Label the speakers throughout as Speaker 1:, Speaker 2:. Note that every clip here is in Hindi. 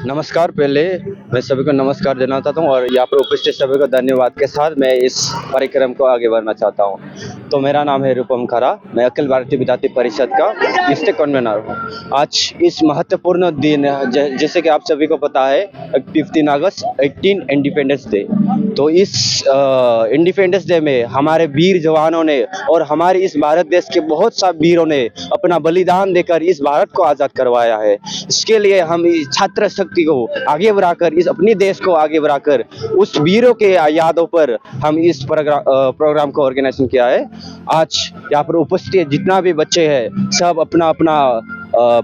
Speaker 1: नमस्कार। पहले मैं सभी को नमस्कार देना चाहता हूँ और यहाँ पर उपस्थित सभी को धन्यवाद के साथ मैं इस कार्यक्रम को आगे बढ़ना चाहता हूँ। तो मेरा नाम है रूपम खरा, मैं अखिल भारतीय विद्यार्थी परिषद का डिस्ट्रिक्ट कन्वीनर हूँ। आज इस महत्वपूर्ण दिन जैसे कि आप सभी को पता है 15 अगस्त 18 इंडिपेंडेंस डे। तो इस इंडिपेंडेंस डे में हमारे वीर जवानों ने और हमारे इस भारत देश के बहुत सा वीरों ने अपना बलिदान देकर इस भारत को आज़ाद करवाया है। इसके लिए हम इस छात्र शक्ति को आगे बढ़ाकर इस अपने देश को आगे बढ़ाकर उस वीरों के यादों पर हम इस प्रोग्राम को ऑर्गेनाइजेशन किया है। आज यहाँ पर उपस्थित जितना भी बच्चे हैं सब अपना अपना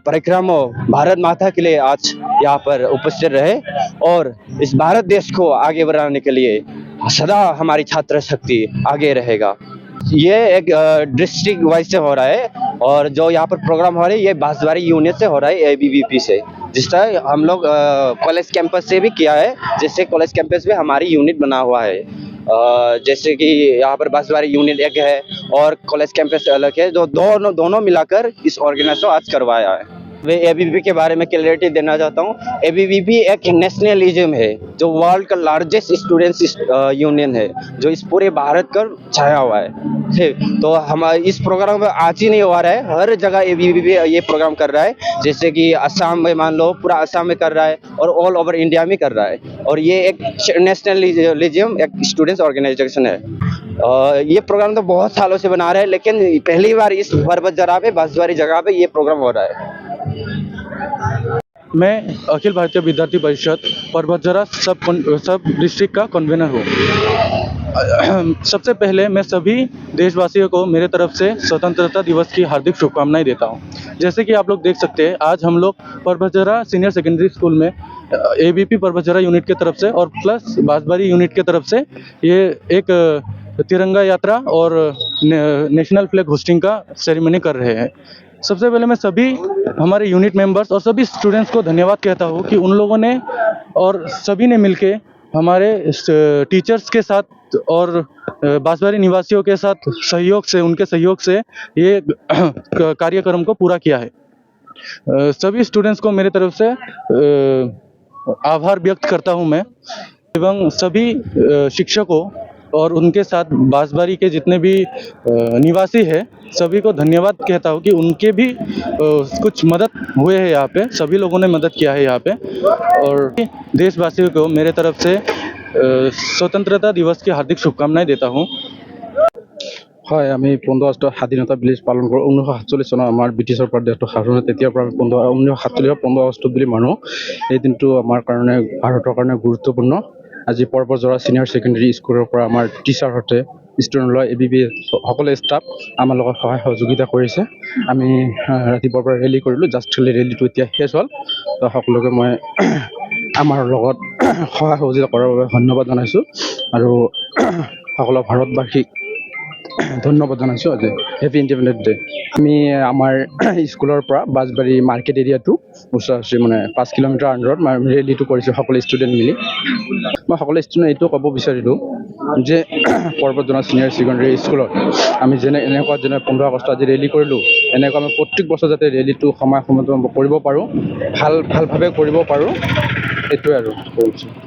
Speaker 1: परिक्रम भारत माता के लिए आज यहाँ पर उपस्थित रहे और इस भारत देश को आगे बढ़ाने के लिए सदा हमारी छात्र शक्ति आगे रहेगा। ये एक डिस्ट्रिक्ट वाइज से हो रहा है और जो यहाँ पर प्रोग्राम हो रहा है ये बांसवाड़ी यूनियन से हो रहा है, एबीवीपी से। जिस तरह हम लोग कॉलेज कैंपस से भी किया है, जैसे कॉलेज कैंपस में हमारी यूनिट बना हुआ है। जैसे कि यहाँ पर बांसवाड़ी यूनिट एक है और कॉलेज कैंपस अलग है, जो दोनों मिलाकर इस ऑर्गेनाइजेशन आज करवाया है। मैं एबीवीपी के बारे में क्लैरिटी देना चाहता हूँ। एबीवीपी एक नेशनलिज्म है जो वर्ल्ड का लार्जेस्ट स्टूडेंट्स यूनियन है, जो इस पूरे भारत का छाया हुआ है। ठीक, तो हम इस प्रोग्राम में आज ही नहीं हो रहा है, हर जगह एबीवीपी ये प्रोग्राम कर रहा है। जैसे कि असम में मान लो, पूरा असम में कर रहा है और ऑल ओवर इंडिया में कर रहा है। और ये एक नेशनलिज्म एक स्टूडेंट्स ऑर्गेनाइजेशन है। ये प्रोग्राम तो बहुत सालों से बना रहे हैं, लेकिन पहली बार इस पर्वत जगह पे, बांसवाड़ी जगह पे ये प्रोग्राम हो रहा है।
Speaker 2: मैं अखिल भारतीय विद्यार्थी परिषद परभतजरा सब डिस्ट्रिक्ट का कन्वीनर हूँ। सबसे पहले मैं सभी देशवासियों को मेरे तरफ से स्वतंत्रता दिवस की हार्दिक शुभकामनाएं देता हूँ। जैसे कि आप लोग देख सकते हैं, आज हम लोग परभतजरा सीनियर सेकेंडरी स्कूल में एबीपी परभतजरा यूनिट के तरफ से और प्लस बांसवाड़ी यूनिट के तरफ से ये एक तिरंगा यात्रा और नेशनल फ्लैग होस्टिंग का सेरेमनी कर रहे हैं। सबसे पहले मैं सभी हमारे यूनिट मेंबर्स और सभी स्टूडेंट्स को धन्यवाद कहता हूँ कि उन लोगों ने और सभी ने मिलके हमारे टीचर्स के साथ और बांसवाड़ी निवासियों के साथ उनके सहयोग से ये कार्यक्रम को पूरा किया है। सभी स्टूडेंट्स को मेरे तरफ से आभार व्यक्त करता हूँ मैं, एवं सभी शिक्षकों और उनके साथ बांसवाड़ी के जितने भी निवासी हैं सभी को धन्यवाद कहता हूँ कि उनके भी कुछ मदद हुए हैं यहाँ पे, सभी लोगों ने मदद किया है यहाँ पे। और देशवासियों को मेरे तरफ से स्वतंत्रता दिवस की हार्दिक शुभकामनाएं देता हूँ।
Speaker 3: হয়, আমি 15 আগষ্ট স্বাধীনতা দিৱস পালন কৰোঁ। 1947 চনত আমাৰ ব্ৰিটিছৰ পৰা দেশটো স্বাধীন, তেতিয়াৰ পৰা 1947 15 আগষ্ট বুলি মানো। এই দিনটো আমাৰ কাৰণে, ভাৰতৰ কাৰণে গুৰুত্বপূৰ্ণ। আজি পৰ্বতজৰা চিনিয়ৰ ছেকেণ্ডেৰী স্কুলৰ পৰা আমাৰ টিচাৰহঁতে, ষ্টুডেণ্টলৈ এবিবি সকলো ষ্টাফ আমাৰ লগত সহায় সহযোগিতা কৰিছে। আমি ৰাতিপুৱাৰ পৰা ৰেলী কৰিলোঁ, জাষ্ট খালি ৰেলীটো এতিয়া শেষ হ'ল। তো সকলোকে মই আমাৰ লগত সহায় সহযোগিতা কৰাৰ বাবে ধন্যবাদ জনাইছোঁ আৰু সকলো ভাৰতবাসীক ধন্যবাদ জনাইছোঁ। আজি হেপী ইণ্ডিপেণ্ডেন্স ডে। আমি আমাৰ স্কুলৰ পৰা বাঁছবাৰী মাৰ্কেট এৰিয়াটো ওচৰা-ওচৰি 5 কিলোমিটাৰ আণ্ডাৰত ৰেলীটো কৰিছোঁ সকলো ষ্টুডেণ্ট মিলি। মই সকলো ষ্টুডেণ্ট এইটো ক'ব বিচাৰিলোঁ যে পৰ্বতজৰা চিনিয়ৰ ছেকেণ্ডেৰী স্কুলত আমি এনেকুৱা 15 আগষ্ট আজি ৰেলী কৰিলোঁ, এনেকুৱা আমি প্ৰত্যেক বছৰ যাতে ৰেলীটো সময় কৰিব পাৰোঁ, ভালভাৱে কৰিব পাৰোঁ, এইটোৱে আৰু কৈছোঁ।